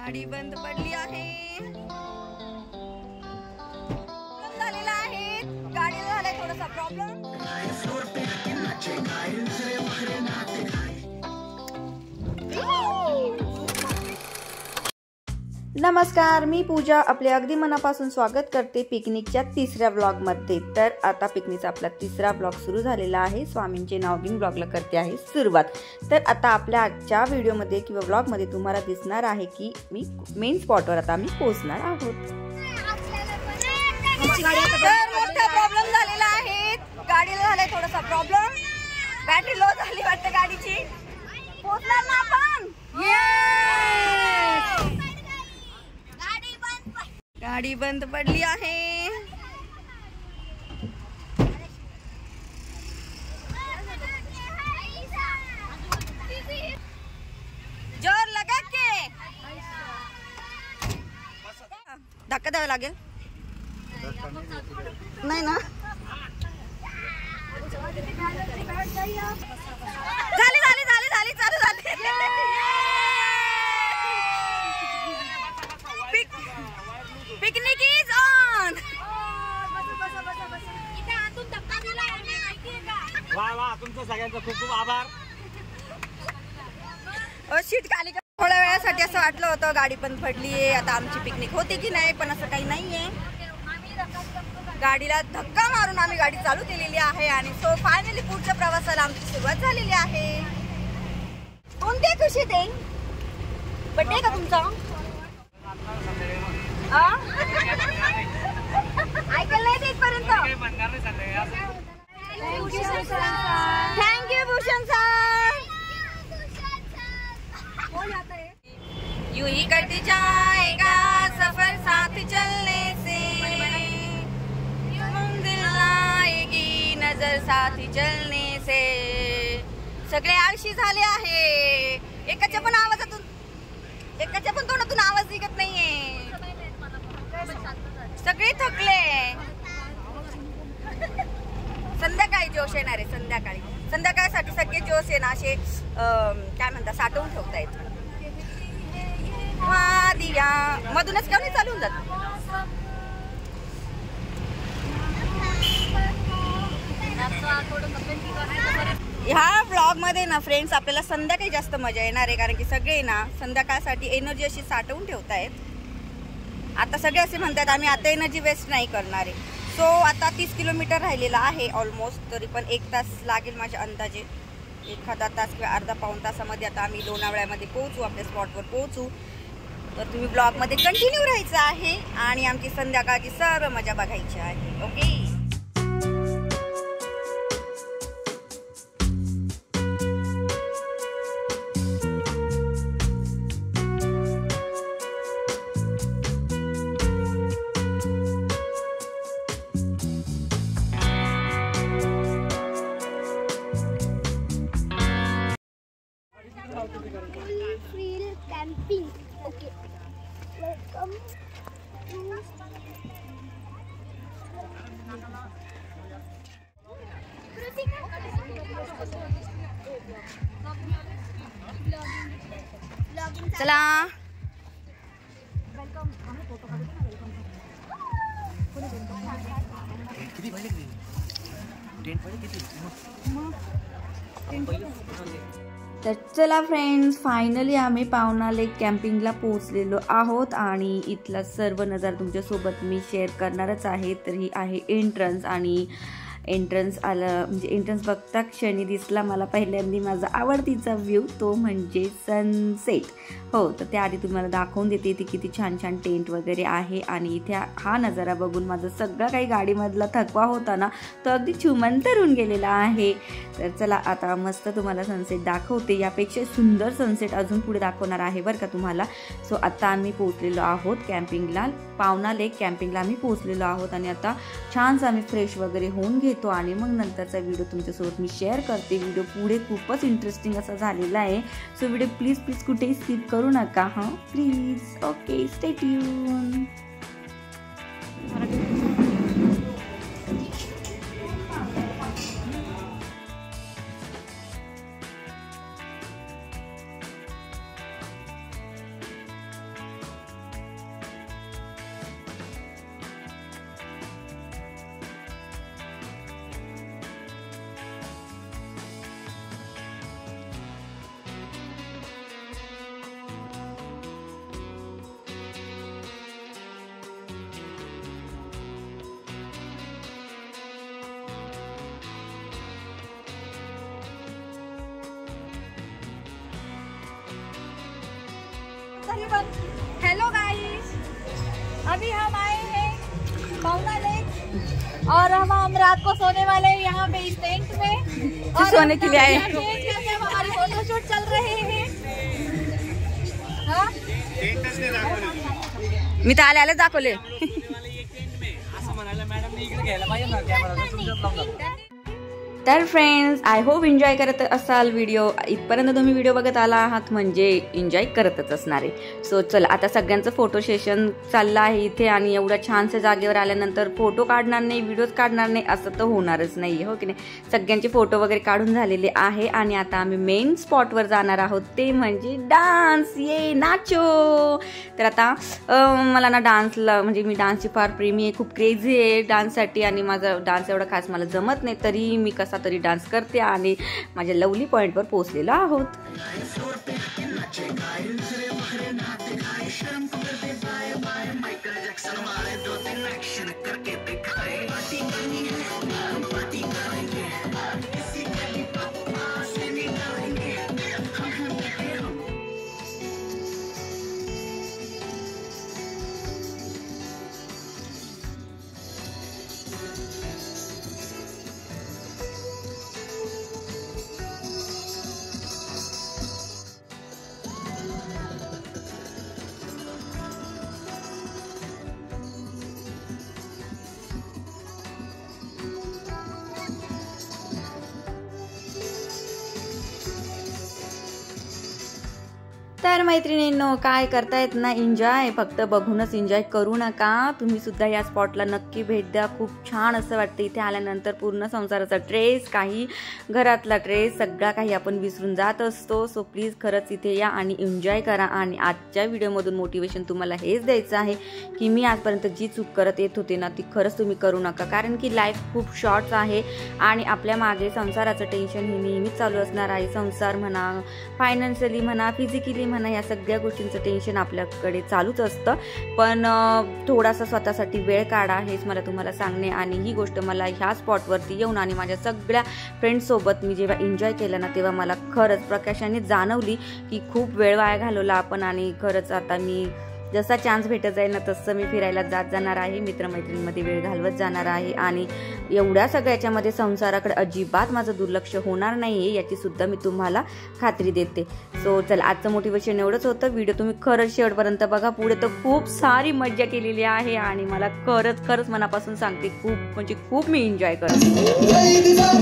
गाडी बंद पडली आहे. झालेला आहे, गाडीला झालाय थोडासा प्रॉब्लेम. नमस्कार, मी पूजा आपले अगदी मनापासून स्वागत करते पिकनिकच्या तिसऱ्या व्लॉगमध्ये. तर आता पिकनिकचा आपला तिसरा व्लॉग सुरू झालेला आहे. स्वामींचे नाव घेऊन व्लॉगला करते आहे सुरुवात. तर आता आपल्या आजच्या व्हिडिओमध्ये किंवा व्लॉगमध्ये तुम्हाला दिसणार आहे की मी मेन स्पॉटवर आता आम्ही पोहोचणार आहोत. मोठा प्रॉब्लेम झालेला आहे, गाडीला झालाय थोडासा प्रॉब्लेम. बॅटरी लो झाली वाटतं गाडीची. पोहोचणार ना आपण. गाडी बंद पडली आहे. जोर लगा के धक्का द्यावा लागेल. नाही ना, झाली झाली झाली झाली चालू झाली. Picnic is on. वाह वाह, तुमचं सगळ्यांचं खूप खूप आभार. शीट खाली. थोड्या वेळासाठी असं वाटलं होतं गाडी पण पडली आहे, आता आमची पिकनिक होते की नाही, पण असं काही नाहीये. गाडीला धक्का मारून आम्ही गाडी चालू केलेली आहे आणि सो फायनली पुढच्या प्रवासाला आमची सुरुवात झालेली आहे. कोणत्या खुशीत आहे? बर्थडे का तुमचा? ऐकायला नाही इथपर्यंत. Thank you Bhushan sir. यूं ही कट जाएगा सफर साथ चलने से, मंजिल आएगी नजर साथ चलने से. सगळे आळशी झाले आहे. एकाच्या पण आवाजातून, एकाच्या पण तोंडातून आवाज निघत नाहीये. सगळे थकले. संध्याकाळी जोश येणार आहे. संध्याकाळसाठी सगळे जोश आहे ना असे काय म्हणतात साठवून ठेवता येत. दिया मधूनच का नाही चालू होऊन जात. ह्या व्लॉग मध्ये ना फ्रेंड्स आपल्याला संध्याकाळी जास्त मजा येणार आहे, कारण की सगळे ना संध्याकाळसाठी एनर्जी अशी साठवून ठेवतायत. आता सगळे असे म्हणतात आम्ही आता एनर्जी वेस्ट नाही करणार आहे. सो आता 30 किलोमीटर राहिलेला आहे ऑलमोस्ट. तरी पण 1 तास लागेल माझ्या अंदाजे. एखादा तास किंवा अर्धा पाऊण तासामध्ये आता आम्ही लोणावळ्यामध्ये पोहोचू, आपल्या स्पॉटवर पोहोचू. तर तुम्ही ब्लॉगमध्ये कंटिन्यू राहायचं आहे आणि आमची संध्याकाळची सर्व मजा बघायची आहे. Okay. Camping. Okay. Welcome to चला. तर चला फ्रेंड्स, फायनली आम्ही पावना लेक कॅम्पिंगला पोहोचलेलो आहोत आणि इथला सर्व नजारा तुमच्यासोबत मी शेअर करणारच आहे. तर ही आहे एंट्रन्स आणि एंट्रन्स आलं म्हणजे एंट्रन्स बघता क्षणी दिसला मला पहिल्यांदा माझा आवडतीचा व्ह्यू, तो म्हणजे सनसेट. हो, तर त्याआधी तुम्हाला दाखवून देते ती किती छान छान टेंट वगैरे आहे. आणि इथे हा नजारा बघून माझा सगळा काही गाडीमधला थकवा होता ना तो अगदी छुमंतर गेलेला आहे. तर चला आता मस्त तुम्हाला सनसेट दाखवते. यापेक्षा सुंदर सनसेट अजून पुढे दाखवणार आहे बरं का तुम्हाला. सो आता आम्ही पोहोचलेलो आहोत कॅम्पिंगला, पावना लेक कॅम्पिंगला आम्ही पोहोचलेलो आहोत. आणि आता छानसं आम्ही फ्रेश वगैरे होऊन घेतो आणि मग नंतरचा व्हिडिओ तुमच्यासोबत मी शेअर करते. व्हिडिओ पुढे खूपच इंटरेस्टिंग असा झालेला आहे. सो व्हिडिओ प्लीज कुठेही स्किप करू नका हां please. Okay, stay tune. Everyone, hello guys, अभी हम आए हैं पाउना लेक और हम रात को सोने वाले हैं यहाँ पे इस टेंट में और सोने के लिए आए हमारी फोटोशूट चल रहे हैं। हाँ? मी तर आले दाखवले। असं म्हणायला मॅडम इकडे घ्यायला पाहिजे ना कॅमेरा, तुमच्याच लावला। तर फ्रेंड्स, आय होप एन्जॉय करत असाल व्हिडिओ। इथपर्यंत तुम्ही व्हिडिओ बघत आला आहात म्हणजे एन्जॉय करतच असणार आहे। सो चला, आता सगळ्यांचं फोटो सेशन चाललं आहे इथे आणि एवढ्या छानशा जागेवर आल्यानंतर फोटो काढणार नाही, व्हिडिओज काढणार नाही असं तर होणारच नाही, हो की नाही। सगळ्यांचे फोटो वगैरे काढून झालेले आहे आणि आता आम्ही मेन स्पॉटवर जाणार आहोत, ते म्हणजे डान्स। ये नाचो। तर आता मला ना डान्सला म्हणजे मी डान्सची फार प्रेमी आहे, खूप क्रेझी आहे डान्ससाठी आणि माझा डान्स एवढा खास मला जमत नाही, तरी मी कसा तरी डान्स करते आणि माझ्या लवली पॉइंटवर पोहोचलेलो आहोत। तर मैत्रिणींनो, काय करतायत ना एन्जॉय, फक्त बघूनच एन्जॉय करू नका, तुम्ही सुद्धा या स्पॉटला नक्की भेट द्या। खूप छान असं वाटतं इथे आल्यानंतर। पूर्ण संसाराचा ट्रेस, काही घरातला ट्रेस, सगळा काही आपण विसरून जात असतो। सो प्लीज खरंच इथे या आणि एन्जॉय करा। आणि आजच्या व्हिडिओमधून मोटिवेशन तुम्हाला हेच द्यायचं आहे की मी आजपर्यंत जी चूक करत येत होते ना ती खरंच तुम्ही करू नका, कारण की लाईफ खूप शॉर्ट्स आहे आणि आपल्या मागे संसाराचं टेन्शन हे नेहमीच चालू असणार आहे। संसार म्हणा, फायनान्शियली म्हणा, फिजिकली म्हणा, या सगळ्या गोष्टींचं टेन्शन आपल्याकडे चालूच असतं, पण थोडासा स्वतःसाठी वेळ काढा, हेच मला तुम्हाला सांगणे। आणि ही गोष्ट मला ह्या स्पॉटवरती येऊन आणि माझ्या सगळ्या फ्रेंड्ससोबत मी जेव्हा एन्जॉय केलं ना तेव्हा मला खरंच प्रकाशाने जाणवली की खूप वेळ वाया घालवला आपण आणि खरंच आता मी जसा चान्स भेटत जाईल ना तसं मी फिरायला जात जाणार आहे, मित्रमैत्रिणींमध्ये वेळ घालवत जाणार आहे आणि एवढ्या सगळ्याच्यामध्ये संसाराकडे अजिबात माझं दुर्लक्ष होणार नाही आहे याची सुद्धा मी तुम्हाला खात्री देते। सो चल, आजचं मोटिवेशन एवढंच होतं। व्हिडिओ तुम्ही खरंच शेवटपर्यंत बघा, पुढे तर खूप सारी मज्जा केलेली आहे आणि मला खरंच मनापासून सांगते खूप म्हणजे खूप मी एन्जॉय करते।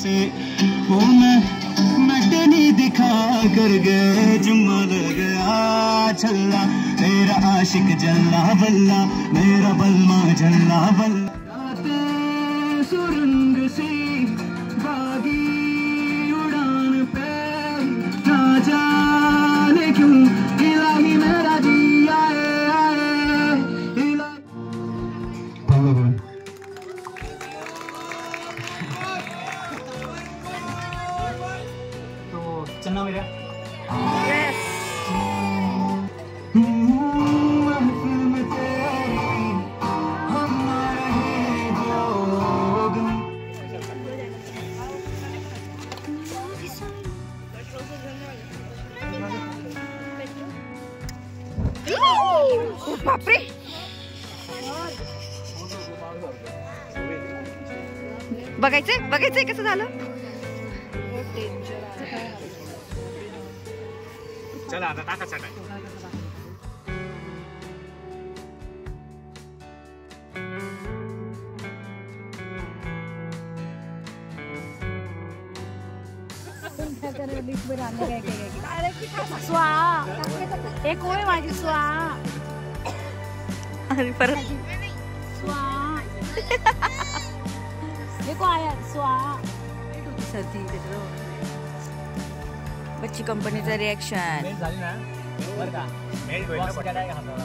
से वो मैं नहीं दिखा कर गए जुम्मा लग गया छल्ला मेरा आशिक जल्ला बल्ला मेरा बलमा जल्ला बल्ला सुरंग सी बागी उड़ान पे ना जाने क्यों इलाही मेरा जी आए आए इलाही। तो चलना मेरा बापरे बघायचंय कसं झालं. चला आता टाका चटाई. एक होय माझी स्वा. अरे परत स्वा. देखो आया स्वा. सर्दी बच्ची कंपनीचं रिएक्शन. झाली ना बरं का मेल भेटला पटाय का हाताला.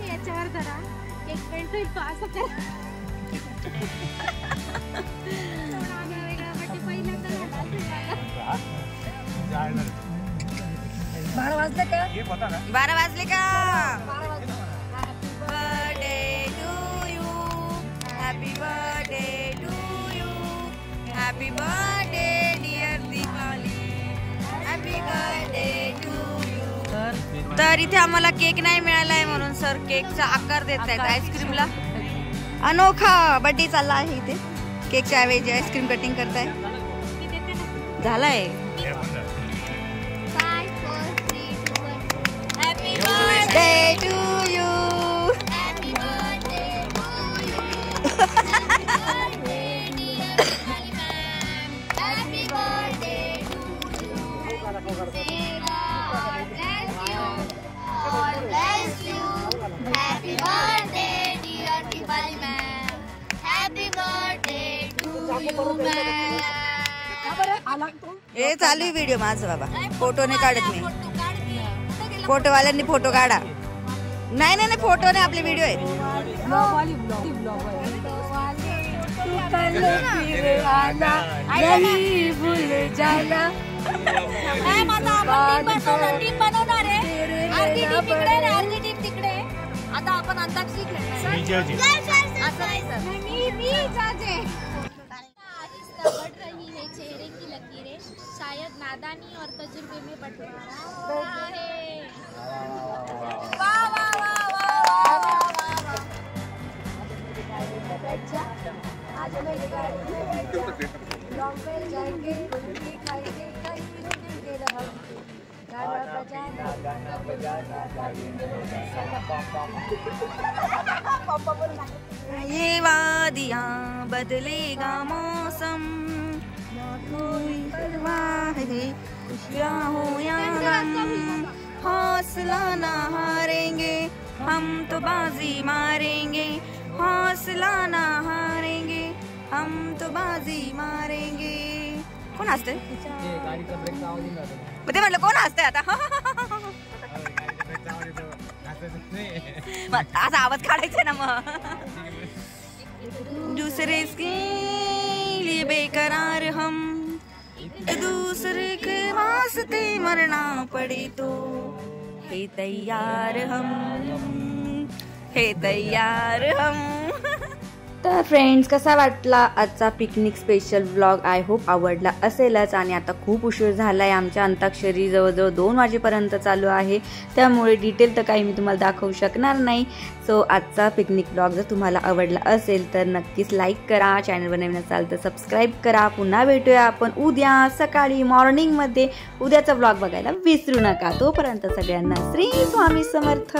याच्यावर जरा एक मिनिट असं करा. 12 वाजले का? 12 वाजले का? Birthday to you happy birthday to you happy birthday dear Deepali happy birthday to you. तर इथे आम्हाला केक नाही मिळालाय म्हणून सर केकचा आकार देत आहेत आईस्क्रीमला. अनोखा बर्थडे चालला आहे इथे. केकच्या ऐवजी आईस्क्रीम कटिंग करताय. झालाय. Birthday to you. Happy birthday to you. Happy birthday to you. God bless you. Happy birthday dear Diwali ma'am. Happy birthday to you ma'am. हे चालू आहे व्हिडिओ माझा बाबा. फोटो नाही काढत मी. फोटोवाल्यांनी फोटो काढा. नाही नाही फोटो नाही आपले व्हिडिओ आहेत. आता आपण अंताक्षरी बढ़ रही है चेहरे की लकीरें शायद नादानी और तजुर्बे में बंटवारा है. वाह वाह वाह वाह वाह. आज हम लॉन्ग में जाएंगे खाएंगे गाना बजाना. ये वादियाँ बदलेगा मौसम कोई परवाह है खुशियाँ हो या गम हौसला ना हारेंगे हम तो बाजी मारेंगे हौसला ना हारेंगे हम तो बाजी मारेंगे. कोण हसते? ते म्हटलं कोण हसतंय आता. असा आवाज काढायचा ना मग. दूसरे के लिए बेकरार हम दूसरे के वास्ते मरना पड़े तो है तैयार हम तर फ्रेंड्स, कसा वाटला आजचा picnic special vlog? I hope आवडला असेलच. आणि आता खूप उशीर झाला आहे, आमच्या अंताक्षरी जवळजवळ 2 वाजेपर्यंत चालू आहे, त्यामुळे डिटेल तर काही मी तुम्हाला दाखवू शकणार नाही. सो आजचा पिकनिक व्लॉग जर तुम्हाला आवडला असेल तर नक्कीच लाईक करा, चॅनलवर नवीन असाल तर सबस्क्राईब करा. पुन्हा भेटूया आपण उद्या सकाळी मॉर्निंगमध्ये. उद्याचा व्लॉग बघायला विसरू नका. तोपर्यंत सगळ्यांना श्री स्वामी समर्थ.